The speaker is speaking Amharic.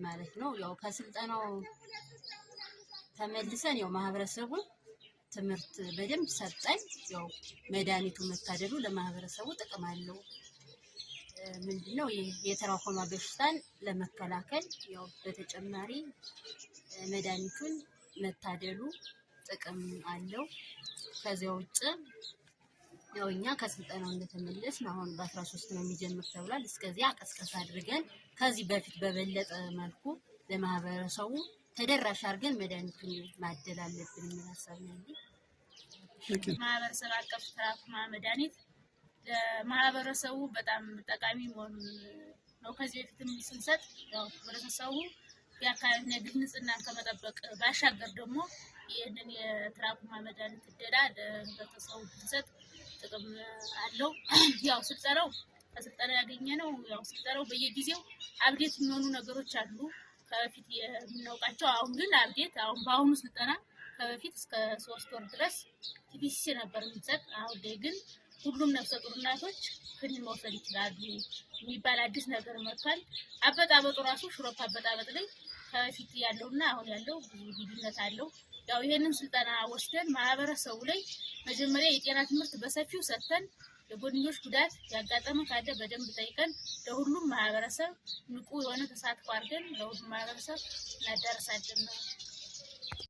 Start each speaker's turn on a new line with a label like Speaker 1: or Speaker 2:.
Speaker 1: ማለት ነው። ያው ከስልጠናው ተመልሰን ያው ማህበረሰቡ ትምህርት በደንብ ሰጠን። ያው መድኃኒቱ መታደሉ ለማህበረሰቡ ጥቅም አለው። ምንድነው የተራኮማ በሽታን ለመከላከል ያው በተጨማሪ መድኃኒቱን መታደሉ ጥቅም አለው። ከዚያው ውጭ ያው እኛ ከስልጠናው እንደተመለስን አሁን በ13 ነው የሚጀምር ተብሏል። እስከዚያ ቀስቀስ አድርገን ከዚህ በፊት በበለጠ መልኩ ለማህበረሰቡ ተደራሽ አድርገን መድኃኒቱን ማደል አለብን የሚል ሀሳብ ነው ያለኝ።
Speaker 2: ማህበረሰብ አቀፍ ትራኮማ መድኃኒት ለማህበረሰቡ በጣም ጠቃሚ መሆኑን ነው ከዚህ በፊትም ስንሰጥ ያው ህብረተሰቡ የአካባቢና የግል ንጽህናን ከመጠበቅ ባሻገር ደግሞ ይህንን የትራኮማ መድኃኒት እደላ ለህብረተሰቡ ብንሰጥ ጥቅም አለው። ያው ስልጠናው ከስልጠናው ያገኘነው ያው ስልጠናው በየጊዜው አፕዴት የሚሆኑ ነገሮች አሉ ከበፊት የምናውቃቸው። አሁን ግን አፕዴት በአሁኑ ስልጠና ከበፊት እስከ 3 ወር ድረስ ቲፒሲ ነበር የሚሰጥ። አሁን ላይ ግን ሁሉም ነፍሰ ጡር እናቶች ክኒን መውሰድ ይችላሉ የሚባል አዲስ ነገር መጥቷል። አበጣበጡ ራሱ ሽሮፕ አበጣበጥ ላይ ከበፊት ያለውና አሁን ያለው ብዙ ልዩነት አለው። ያው ይሄንን ስልጠና ወስደን ማህበረሰቡ ላይ መጀመሪያ የጤና ትምህርት በሰፊው ሰጥተን የጎንዮሽ ጉዳት ያጋጠመ ካለ በደንብ ጠይቀን ለሁሉም ማህበረሰብ ንቁ የሆነ ተሳትፎ አድርገን ለሁሉም ማህበረሰብ እናዳርሳለን።